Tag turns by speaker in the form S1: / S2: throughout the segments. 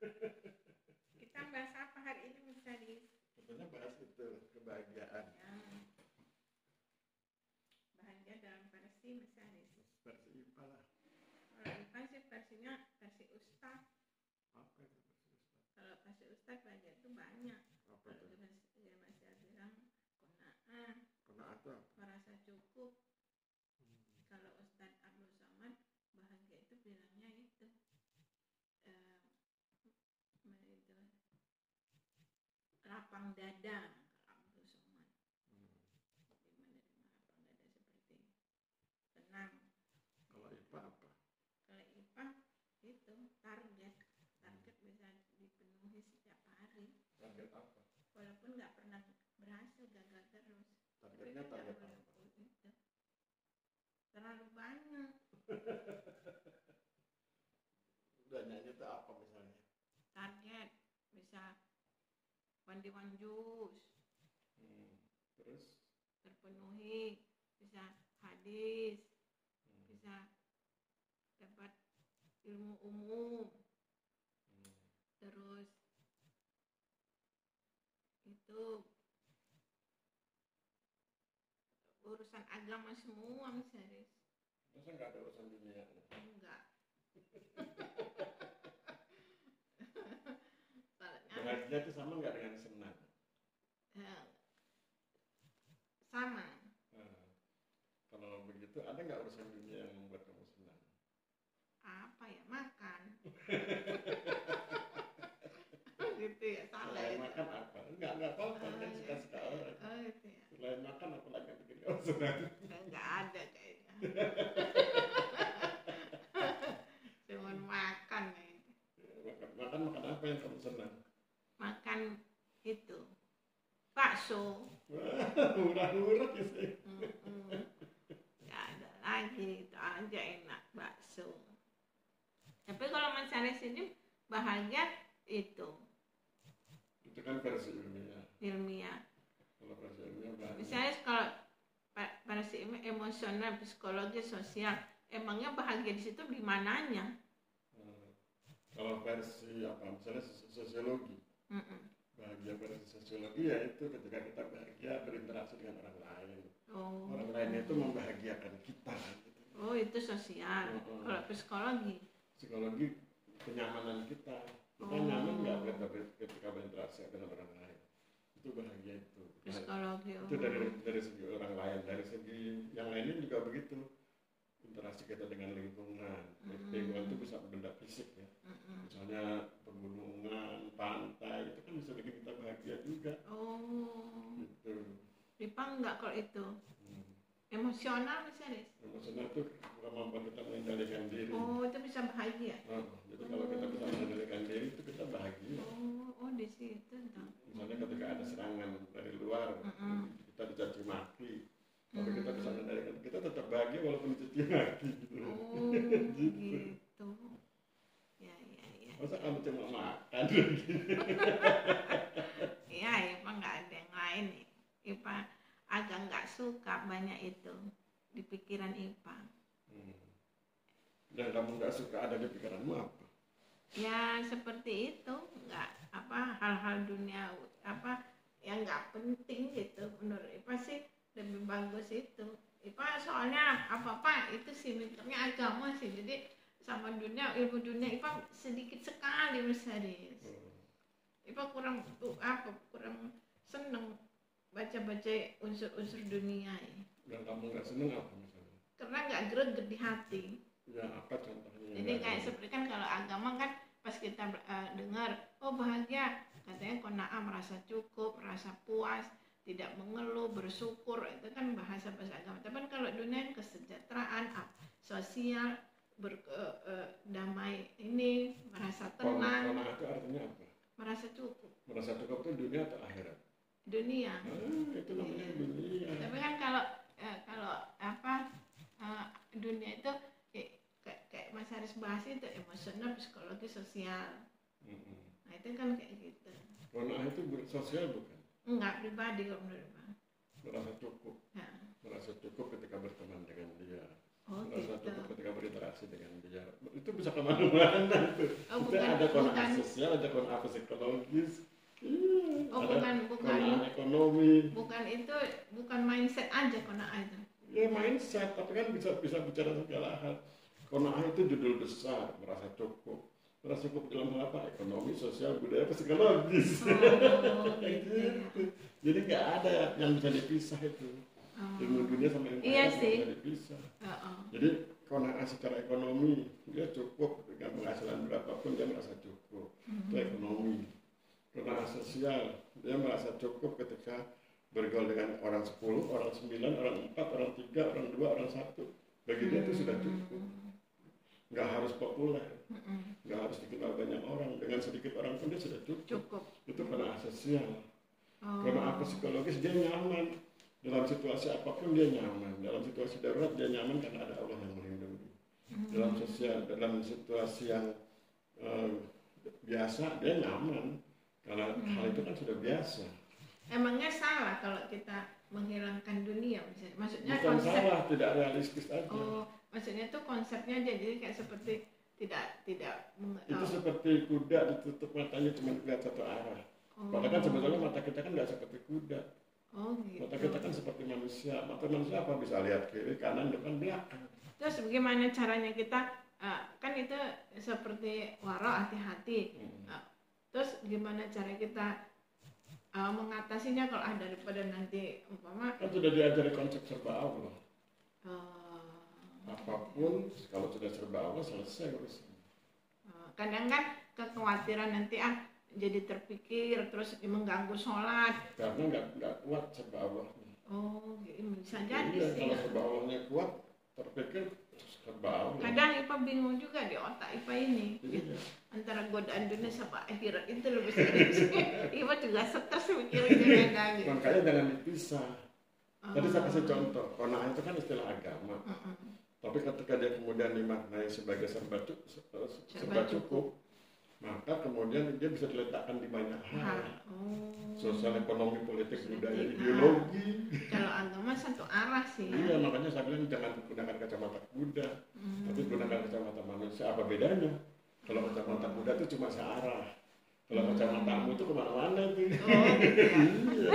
S1: Kita bahas apa hari ini, Mas Haris?
S2: Katanya bahas itu kebahagiaan.
S1: Ya. Bahagia dalam versi Mas Haris.
S2: Versi IPA lah.
S1: Kalau IPA sih versinya versi Ustaz.
S2: Apa itu versi Ustaz?
S1: Kalau versi Ustaz bahagia itu banyak.
S2: Apa
S1: Kalau
S2: itu?
S1: Mas bilang qanaah,
S2: Qanaah itu apa?
S1: merasa cukup. Kalau Ustaz Abdul Somad bahagia itu bilangnya itu itu lapang dada. Kalau Abdul Somad menerima lapang dada seperti tenang.
S2: Kalau IPA apa?
S1: Kalau IPA itu target bisa dipenuhi setiap hari.
S2: Target apa?
S1: Walaupun nggak pernah berhasil, gagal terus.
S2: Targetnya target apa?
S1: Itu terlalu banyak.
S2: Banyaknya itu apa misalnya?
S1: Target bisa one jus
S2: Terus
S1: terpenuhi, bisa hadis, bisa dapat ilmu umum, terus itu urusan agama semua, Mas Haris.
S2: masa nggak ada urusan dunia?
S1: Enggak.
S2: Bahagia itu sama nggak dengan senang?
S1: Sama.
S2: Kalau begitu ada nggak urusan dunia yang membuat kamu senang?
S1: Apa ya, makan. Gitu ya, salah
S2: Selain
S1: itu.
S2: makan apa? Enggak apa-apa, kan suka-suka orang.
S1: Gitu ya.
S2: Selain makan apa lagi yang bikin kamu senang?
S1: Enggak ada kayaknya. Cuman makan nih.
S2: Makan apa yang kamu senang?
S1: Makan itu bakso.
S2: Murah-murah gitu.
S1: Nggak ada lagi, itu aja enak, bakso. Tapi kalau Mas Haris ini bahagia itu
S2: kan versi
S1: ilmiah.
S2: Kalau versi ilmiah bahagia.
S1: Misalnya kalau versi emosional, psikologi, sosial, emangnya bahagia di situ di mananya?
S2: Kalau versi apa? Misalnya sosiologi. Bahagia versi sosiologi ya itu ketika kita bahagia berinteraksi dengan orang lain. Orang lain itu membahagiakan kita. Gitu.
S1: Oh, itu sosial. Kalau psikologi?
S2: Psikologi kenyamanan kita. Kita nyaman nggak ketika berinteraksi dengan orang lain. Itu bahagia itu.
S1: Psikologi.
S2: Itu dari segi orang lain, dari segi yang lainnya juga begitu. Interaksi kita dengan lingkungan. Lingkungan itu bisa benda fisik ya. Misalnya pegunungan, pantai, itu kan bisa bikin kita bahagia juga. Gitu.
S1: Ripang enggak kalau itu? Emosional misalnya?
S2: Emosional itu kemampuan kita mengendalikan diri.
S1: Itu bisa bahagia?
S2: Jadi kalau kita bisa mengendalikan diri itu kita bahagia.
S1: Di situ dong.
S2: Misalnya ketika ada serangan dari luar, kita dicaci maki. Tapi kita bisa mengendalikan, kita tetap bahagia walaupun dicaci maki gitu.
S1: Gitu. Ya.
S2: Masa kamu cuma makan?
S1: Iya, Ipa nggak ada yang lain. Ipa agak nggak suka banyak itu di pikiran Ipa.
S2: Dan kamu nggak suka ada di pikiranmu apa?
S1: Ya seperti itu, nggak hal-hal dunia yang nggak penting gitu. Menurut Ipa sih lebih bagus itu. Ipa soalnya apa itu sih mikirnya agama sih, jadi sama dunia, ilmu dunia Ipa sedikit sekali Mas Haris. Ipa kurang seneng baca-baca unsur-unsur dunia ya.
S2: Dan kamu nggak seneng apa misalnya?
S1: Karena nggak greget di hati.
S2: Ya apa contohnya?
S1: Jadi kayak seperti kan kalau agama kan pas kita dengar, bahagia, katanya qanaah, merasa cukup, merasa puas, tidak mengeluh, bersyukur, itu kan bahasa agama. Tapi kalau dunia kesejahteraan, sosial, damai ini, merasa tenang.
S2: Qanaah itu artinya apa?
S1: Merasa cukup.
S2: Merasa cukup itu dunia atau akhirat?
S1: Dunia.
S2: Itu namanya dunia.
S1: Tapi kan kalau dunia itu kayak Mas Haris bahas itu emosional, psikologi, sosial. Nah itu kan kayak gitu.
S2: Qanaah itu sosial bukan?
S1: Enggak, pribadi kalau menurut Bang.
S2: Merasa cukup.
S1: Ya.
S2: Merasa cukup ketika berteman dengan dia.
S1: Oh,
S2: merasa
S1: gitu.
S2: cukup ketika berinteraksi dengan dia. Itu bisa kemana-mana tuh.
S1: Oh,
S2: Itu
S1: bukan,
S2: ada kona'ah
S1: bukan.
S2: sosial, ada kona'ah psikologis.
S1: Oh,
S2: Ada
S1: bukan
S2: kona'ah ekonomi.
S1: bukan itu, bukan mindset aja kona'ah itu.
S2: Ya mindset, tapi kan bisa bicara segala hal. Kona'ah itu judul besar, merasa cukup. Merasa cukup dalam hal apa? Ekonomi, sosial, budaya, psikologis.
S1: Oh, gitu ya.
S2: Jadi nggak ada yang bisa dipisah itu. Ilmu dunia sama ilmu
S1: Iya
S2: akhirat
S1: sih.
S2: nggak bisa dipisah.
S1: Oh.
S2: Jadi kona'ah secara ekonomi dia cukup dengan penghasilan berapapun dia merasa cukup. Itu ekonomi. Kona'ah sosial dia merasa cukup ketika bergaul dengan orang 10, orang 9, orang 4, orang 3, orang 2, orang 1. Bagi dia itu sudah cukup. Nggak harus populer, nggak harus dikenal banyak orang. Dengan sedikit orang pun dia sudah cukup. Itu kona'ah sosial. Kona'ah psikologis dia nyaman. Dalam situasi apapun dia nyaman. Dalam situasi darurat dia nyaman karena ada Allah yang melindungi. Dalam sosial, dalam situasi yang biasa dia nyaman karena hal itu kan sudah biasa.
S1: Emangnya salah kalau kita menghilangkan dunia misalnya? Maksudnya
S2: Bukan
S1: konsep.
S2: salah, tidak realistis aja.
S1: Oh, maksudnya tuh konsepnya aja jadi kayak seperti tidak
S2: Itu seperti kuda ditutup matanya cuma lihat satu arah. Padahal kan sebetulnya mata kita kan nggak seperti kuda.
S1: Oh gitu.
S2: Mata kita kan seperti manusia. Mata manusia apa bisa lihat kiri, kanan, depan, belakang.
S1: Terus bagaimana caranya kita kan itu seperti wara, hati-hati. Terus gimana cara kita mengatasinya kalau daripada nanti umpama
S2: Kan sudah diajari konsep serba Allah. Apapun kalau sudah serba Allah selesai urusan.
S1: kadang kan kekhawatiran nanti jadi terpikir terus mengganggu sholat.
S2: Karena nggak kuat serba Allah.
S1: Oh, bisa jadi
S2: Iya,
S1: sih.
S2: kalau serba Allahnya kuat, terpikir serba Allah.
S1: Kadang Ipa bingung juga di otak Ipa ini.
S2: Iya.
S1: Antara godaan dunia sama akhirat itu lebih serius. Ipa juga stres mikirin kadang gitu.
S2: Makanya jangan dipisah. Tadi saya kasih contoh, kona'ah itu kan istilah agama. Tapi ketika dia kemudian dimaknai sebagai serba cukup, maka kemudian dia bisa diletakkan di banyak hal. Sosial, ekonomi, politik, budaya, ideologi.
S1: Kalau agama satu arah sih ya.
S2: Iya, makanya saya bilang jangan gunakan kacamata kuda, tapi gunakan kacamata manusia. Apa bedanya? Kalau kacamata kuda itu cuma searah. Kalau kacamatamu itu kemana-mana itu.
S1: Oh, gitu ya.
S2: Iya.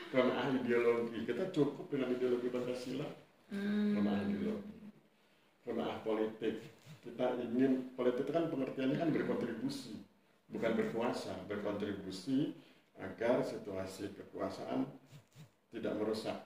S2: Kona'ah ideologi, kita cukup dengan ideologi Pancasila. Kona'ah ideologi. Kona'ah politik. Kita ingin, politik itu kan pengertiannya kan berkontribusi, bukan berkuasa, berkontribusi agar situasi kekuasaan tidak merusak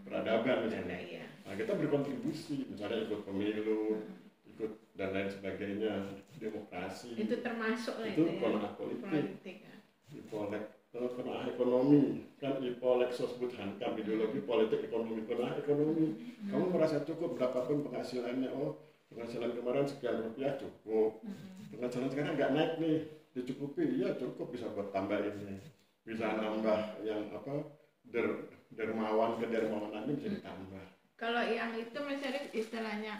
S2: peradaban misalnya.
S1: Iya.
S2: Nah, kita berkontribusi, misalnya ikut pemilu, ikut dan lain sebagainya, demokrasi.
S1: Itu termasuk lah
S2: Itu
S1: ya.
S2: kona'ah politik.
S1: Ya.
S2: Ipolek, kona'ah ekonomi, kan Ipolek Sosbud Hankam, ideologi politik ekonomi, kona'ah ekonomi. Kamu merasa cukup berapapun penghasilannya, penghasilan kemarin sekian rupiah cukup, penghasilan sekarang nggak naik nih, dicukupi, iya cukup, bisa buat tambah ini, bisa nambah yang dermawan ke dermawanan bisa ditambah.
S1: Kalau yang itu misalnya istilahnya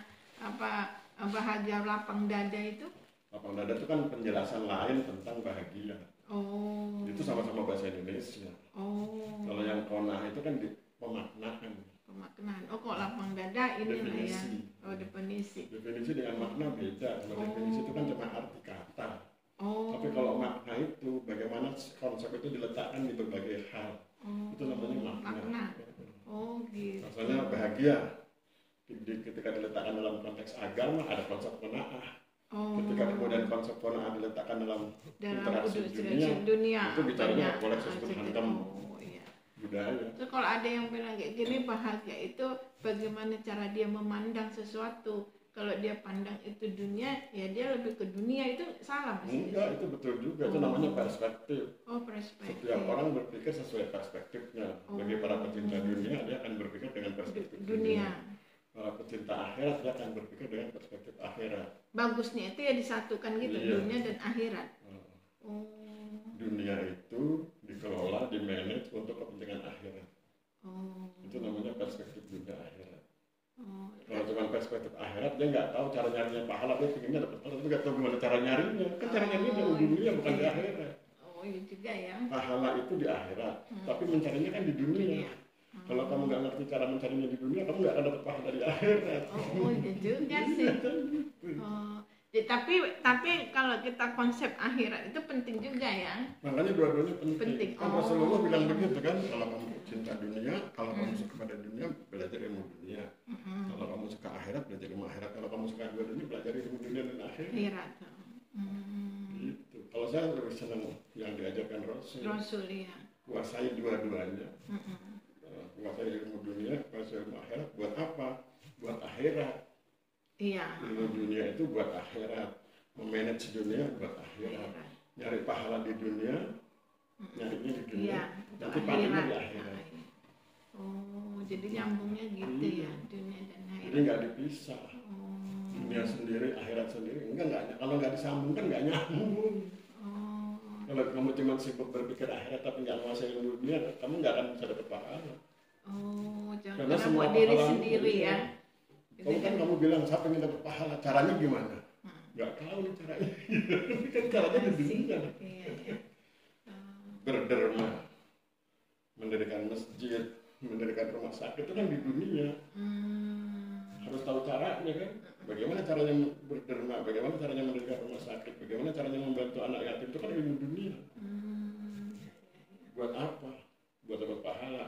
S1: bahagia lapang dada itu?
S2: Lapang dada itu kan penjelasan lain tentang bahagia.
S1: Oh.
S2: Itu sama-sama bahasa Indonesia.
S1: Oh.
S2: Kalau yang kona'ah itu kan pemaknaan.
S1: Pemaknaan. Oh, kok lapang dada ini lah ya. Oh, definisi.
S2: Definisi dengan makna beda. Kalau definisi itu kan cuma arti kata.
S1: Oh.
S2: Tapi kalau makna itu bagaimana konsep itu diletakkan di berbagai hal. Itu namanya makna.
S1: Oh, gitu.
S2: Maksudnya bahagia. Ketika diletakkan dalam konteks agama ada konsep kona'ah. Ketika kemudian konsep kona'ah diletakkan dalam interaksi dunia, itu bicaranya koleksi sebut hankam budaya.
S1: Terus kalau ada yang bilang kayak gini, bahagia itu bagaimana cara dia memandang sesuatu. Kalau dia pandang itu dunia, ya dia lebih ke dunia, itu salah maksudnya?
S2: Enggak, itu betul juga. Itu namanya perspektif.
S1: Oh, perspektif.
S2: Setiap orang berpikir sesuai perspektifnya. Bagi para pecinta dunia, dia akan berpikir dengan perspektif dunia. Para pecinta akhirat, dia akan berpikir dengan perspektif akhirat.
S1: Bagusnya itu ya disatukan gitu, dunia dan akhirat.
S2: Dunia itu dikelola, dimanage untuk kepentingan akhirat. Itu namanya perspektif dunia akhirat. Kalau cuma perspektif akhirat, dia nggak tahu cara nyarinya pahala, dia pengennya dapat pahala, tapi nggak tahu gimana cara nyarinya. Kan cara nyarinya di dunia, bukan di akhirat.
S1: Oh, iya juga ya.
S2: Pahala itu di akhirat, tapi mencarinya kan di dunia. Kalau kamu nggak ngerti cara mencarinya di dunia, kamu nggak akan dapat pahala di akhirat.
S1: Oh, iya juga sih. tapi kalau kita konsep akhirat itu penting juga ya.
S2: Makanya dua-duanya penting. Kan Rasulullah bilang begitu kan, kalau kamu cinta dunia, kalau kamu suka pada dunia, belajar ilmu dunia. Kalau kamu suka akhirat, belajar ilmu akhirat. Kalau kamu suka dua dunia, belajar ilmu dunia dan akhirat. Gitu. Kalau saya lebih senang yang diajarkan Rasul
S1: ya.
S2: Kuasai dua-duanya. Kuasai ilmu dunia, kuasai ilmu akhirat. Buat apa? Buat akhirat.
S1: Iya.
S2: Ilmu dunia itu buat akhirat, memanage dunia buat akhirat, nyari pahala di dunia, nyarinya di dunia, nanti panennya di akhirat.
S1: Oh, jadi nyambungnya gitu ya, dunia dan akhirat.
S2: Jadi nggak dipisah, dunia sendiri, akhirat sendiri, enggak. Kalau nggak disambung kan nggak nyambung. Kalau kamu cuma sibuk berpikir akhirat tapi nggak menguasai ilmu dunia, kamu nggak akan bisa dapat pahala.
S1: Karena semua buat diri sendiri ya.
S2: Kamu bilang saya pengen dapat pahala, caranya gimana? Nggak tahu nih caranya. Kan caranya di dunia. Berderma, mendirikan masjid, mendirikan rumah sakit itu kan di dunia. Harus tahu caranya kan. Bagaimana caranya berderma, bagaimana caranya mendirikan rumah sakit, bagaimana caranya membantu anak yatim itu kan ilmu dunia. Buat apa? Buat dapat pahala.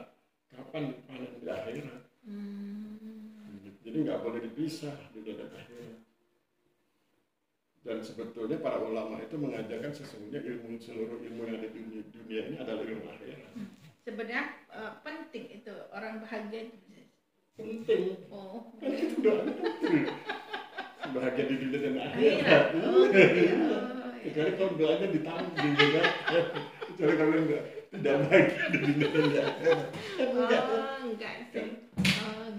S2: Kapan panen di akhirat? Jadi nggak boleh dipisah dunia dan akhirat. Dan sebetulnya para ulama itu mengajarkan sesungguhnya seluruh ilmu yang ada di dunia ini adalah ilmu akhirat.
S1: Sebenarnya penting itu orang bahagia.
S2: Penting. Kan itu doanya penting. Bahagia di dunia dan akhirat. Kecuali kalau doanya ditanggung juga. Kecuali kalau tidak bahagia di dunia dan akhirat.
S1: Enggak sih.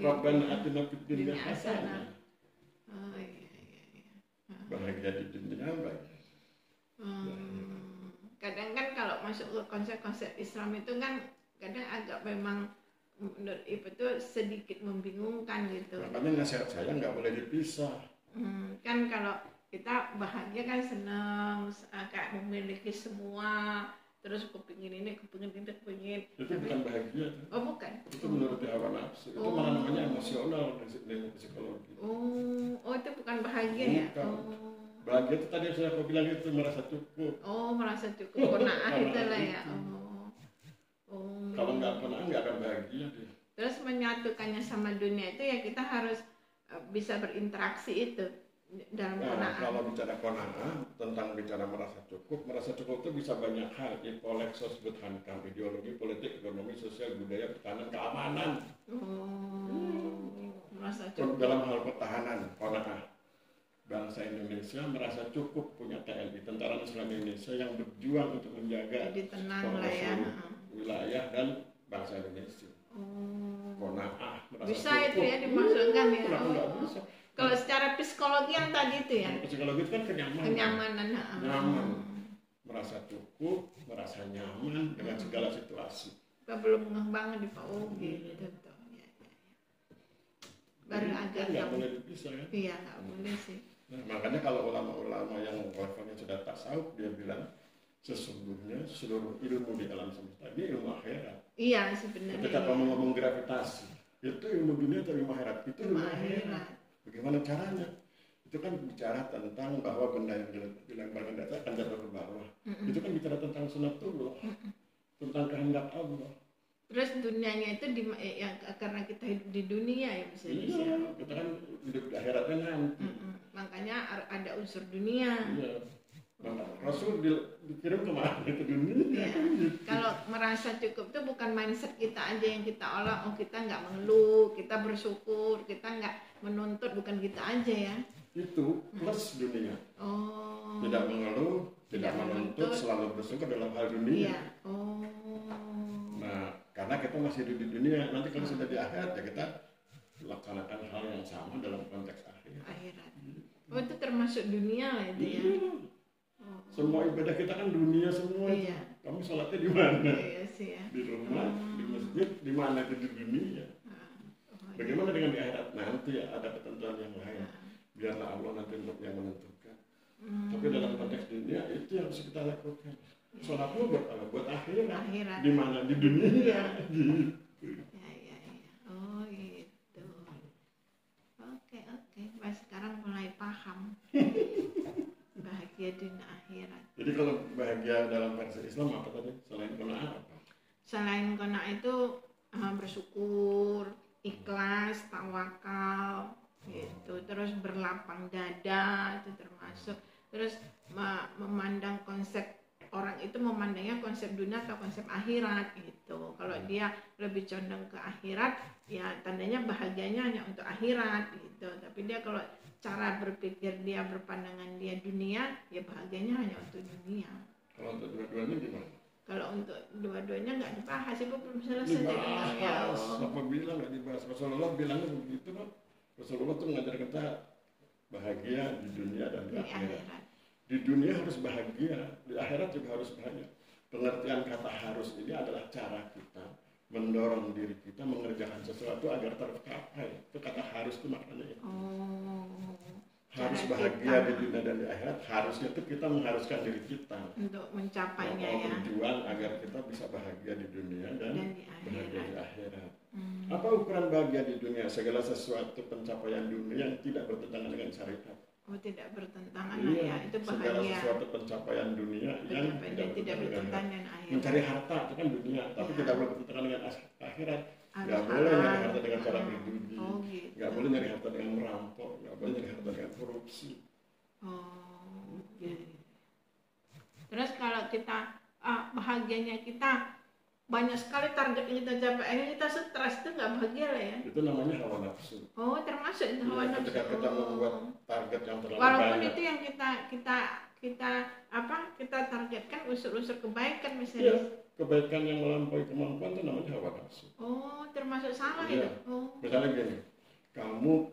S2: Rabbana atina fid dunya hasanah. Bahagia di dunia bahagia.
S1: Kadang kan kalau masuk ke konsep-konsep Islam itu kan kadang agak memang menurut Ibu itu sedikit membingungkan gitu.
S2: Makanya nasihat saya nggak boleh dipisah.
S1: Kan kalau kita bahagia kan senang, kayak memiliki semua. Terus kepingin ini, kepingin itu.
S2: Itu bukan bahagia.
S1: Oh bukan?
S2: Itu menurut hawa nafsu. Itu malah namanya emosional dari psikologi.
S1: Oh itu bukan bahagia ya?
S2: Bahagia itu tadi yang saya bilang itu merasa cukup.
S1: Merasa cukup. Qanaah itu lah ya.
S2: Kalau nggak qanaah nggak akan bahagia dia.
S1: Terus menyatukannya sama dunia itu ya kita harus bisa berinteraksi itu.
S2: Kalau bicara qanaah, tentang bicara merasa cukup itu bisa banyak hal. Polexo sebutkan ideologi, politik, ekonomi, sosial, budaya, pertahanan, keamanan.
S1: Merasa cukup.
S2: Dalam hal pertahanan, qanaah. Bangsa Indonesia merasa cukup punya TNI, Tentara Nasional Indonesia yang berjuang untuk menjaga wilayah dan bangsa Indonesia. Qanaah, merasa
S1: bisa
S2: cukup.
S1: Itu ya dimasukkan ya.
S2: Nggak bisa.
S1: Kalau secara psikologi yang tadi itu ya.
S2: Psikologi itu kan kenyamanan. Nyaman. Merasa cukup, merasa nyaman dengan segala situasi.
S1: Kita belum ngembang di Pak gitu. Ya. Baru agak
S2: nggak boleh dipisah kan?
S1: Iya, nggak boleh sih.
S2: Nah, makanya kalau ulama-ulama yang levelnya sudah tasawuf, dia bilang sesungguhnya seluruh ilmu di alam semesta ini ilmu akhirat.
S1: Iya sebenarnya.
S2: Ketika kamu ngomong gravitasi, itu ilmu dunia atau ilmu akhirat? Itu ilmu akhirat. Bagaimana caranya? Itu kan bicara tentang bahwa benda yang dilemparkan di atas akan jatuh ke bawah. Itu kan bicara tentang sunatullah, tentang kehendak Allah.
S1: Terus dunianya itu karena kita hidup di dunia ya bisa.
S2: Kita kan hidup di akhiratnya nanti.
S1: Makanya ada unsur dunia.
S2: Iya. Rasul dikirim kemana? Ke dunia.
S1: Ya. Kalau merasa cukup itu bukan mindset kita aja yang kita olah. Kita nggak mengeluh, kita bersyukur, kita nggak menuntut, bukan kita aja ya.
S2: Itu plus dunia. Tidak mengeluh, tidak menuntut, selalu bersyukur dalam hal dunia.
S1: Iya.
S2: Nah, karena kita masih hidup di dunia, nanti kalau sudah di akhirat ya kita laksanakan hal yang sama dalam konteks akhirat.
S1: Itu termasuk dunia lah itu ya.
S2: Semua ibadah kita kan dunia semua. Iya. Kamu sholatnya di mana?
S1: Iya sih ya.
S2: Di rumah, di masjid, di mana di dunia. Bagaimana dengan di akhirat? Nanti ada ketentuan yang lain. Biarlah Allah nanti yang menentukan. Tapi dalam konteks dunia itu yang harus kita lakukan. Sholatmu buat apa? Buat akhirat. Di mana? Di dunia.
S1: Iya. Ya. Oh gitu. Oke. Mas sekarang mulai paham.
S2: Jadi kalau bahagia dalam versi Islam apa tadi? Selain qanaah apa?
S1: Selain qanaah itu bersyukur, ikhlas, tawakal, gitu. Terus berlapang dada itu termasuk. Terus memandang konsep orang itu memandangnya konsep dunia atau konsep akhirat gitu. Kalau dia lebih condong ke akhirat, ya tandanya bahagianya hanya untuk akhirat gitu. Tapi dia kalau cara berpikir dia berpandangan dia dunia, ya bahagianya hanya untuk dunia.
S2: Kalau untuk dua-duanya gimana?
S1: Kalau untuk dua-duanya nggak dibahas, itu belum selesai.
S2: Dibahas, apa bilang nggak dibahas? Rasulullah bilangnya begitu kan. Rasulullah tuh mengajar kita bahagia di dunia dan di akhirat. Di dunia harus bahagia, di akhirat juga harus bahagia. Pengertian kata harus ini adalah cara kita mendorong diri kita mengerjakan sesuatu agar tercapai. Itu kata harus itu maknanya itu. Harus bahagia di dunia dan di akhirat, harusnya itu kita mengharuskan diri kita
S1: untuk mencapainya ya.
S2: Berjuang agar kita bisa bahagia di dunia dan bahagia di akhirat. Apa ukuran bahagia di dunia? Segala sesuatu pencapaian dunia yang tidak bertentangan dengan syariat.
S1: Oh, tidak bertentangan ya, itu bahagia.
S2: Segala sesuatu pencapaian dunia yang tidak bertentangan dengan akhirat. Mencari harta itu kan dunia, tapi tidak bertentangan dengan akhirat. Nggak boleh nyari harta dengan cara berjudi, nggak boleh nyari harta dengan merampok, nggak boleh nyari harta dengan korupsi.
S1: Terus kalau kita bahagianya kita banyak sekali target yang kita capai, akhirnya kita stres, itu nggak bahagia lah ya.
S2: Itu namanya hawa nafsu.
S1: Oh, termasuk itu hawa nafsu.
S2: Ketika kita membuat target yang terlalu
S1: walaupun
S2: banyak.
S1: Itu yang kita targetkan unsur-unsur kebaikan misalnya.
S2: Iya, kebaikan yang melampaui kemampuan itu namanya hawa nafsu.
S1: Oh, termasuk salah
S2: iya.
S1: itu.
S2: Misalnya gini, kamu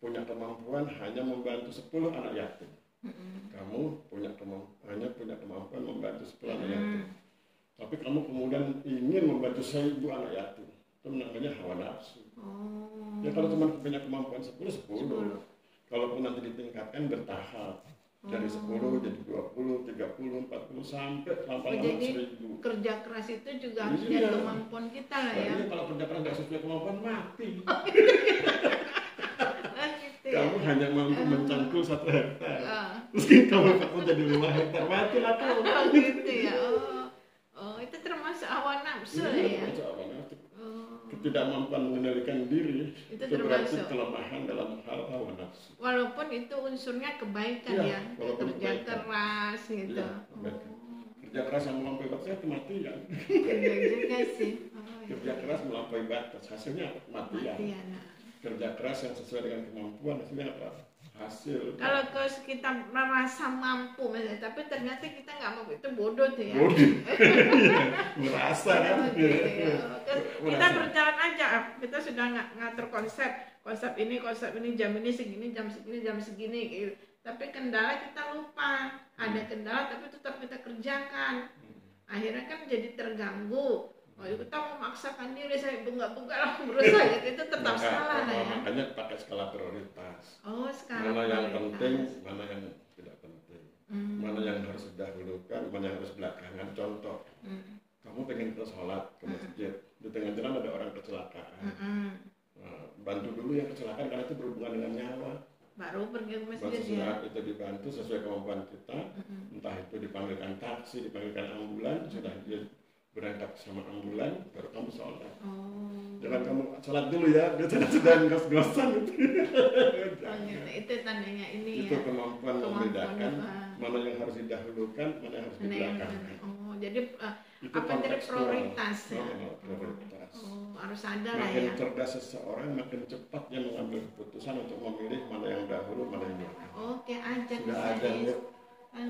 S2: punya kemampuan hanya membantu 10 anak yatim. Kamu hanya punya kemampuan membantu 10 anak yatim. Tapi kamu kemudian ingin membantu 1000 anak yatim. Itu namanya hawa nafsu. Ya kalau cuma punya kemampuan 10. Kalaupun nanti ditingkatkan bertahap. Dari 10 jadi 20, 30, 40 sampai lama-lama 1000.
S1: Kerja keras itu juga harus lihat kemampuan kita lah ya.
S2: Iya, kalau kerja keras nggak sesuai kemampuan mati.
S1: Gitu ya.
S2: Kamu hanya mampu mencangkul 1 hektar. Meski kamu jadi 5 hektar mati lah tuh.
S1: Gitu ya. Itu termasuk hawa nafsu lah ya.
S2: Ketidakmampuan mengendalikan diri itu berarti kelemahan dalam hal hawa nafsu.
S1: Walaupun itu unsurnya kebaikan ya, kerja keras gitu.
S2: Kerja keras yang melampaui batas kematian.
S1: Iya juga sih.
S2: Kerja keras melampaui batas hasilnya kematian. Kerja keras yang sesuai dengan kemampuan hasilnya apa? Hasil.
S1: Kalau kita merasa mampu misalnya, tapi ternyata kita nggak mampu, itu bodoh tuh ya.
S2: Bodoh. Merasa kan.
S1: Kita berjalan aja, kita sudah ngatur konsep ini jam ini segini, jam segini gitu. Tapi kendala kita lupa, ada kendala tapi tetap kita kerjakan. Akhirnya kan jadi terganggu. Kita memaksakan diri, saya bunga-bunga lah berusaha gitu, itu tetap salah lah ya.
S2: Makanya pakai skala prioritas.
S1: Skala
S2: mana yang
S1: prioritas.
S2: penting, mana yang tidak penting. Mana yang harus didahulukan, mana yang harus belakangan. Contoh, kamu pengen ke sholat, ke masjid, di tengah jalan ada orang kecelakaan. Bantu dulu yang kecelakaan karena itu berhubungan dengan nyawa.
S1: Baru pergi ke masjid
S2: ya. Itu dibantu sesuai kemampuan kita, entah itu dipanggilkan taksi, dipanggilkan ambulan, sudah dia berangkat sama ambulan, baru kamu sholat. Jangan kamu sholat dulu ya, dia sudah ngos-ngosan gitu.
S1: Itu tandanya ini
S2: itu ya. Kemampuan membedakan mana yang harus didahulukan, mana yang harus dibelakangkan.
S1: Jadi apa dari prioritas ya?
S2: Prioritas.
S1: Harus ada lah ya.
S2: Makin cerdas seseorang, makin cepat dia mengambil keputusan untuk memilih mana yang dahulu, mana yang belakang.
S1: Oke, aja.
S2: Sudah ada yuk.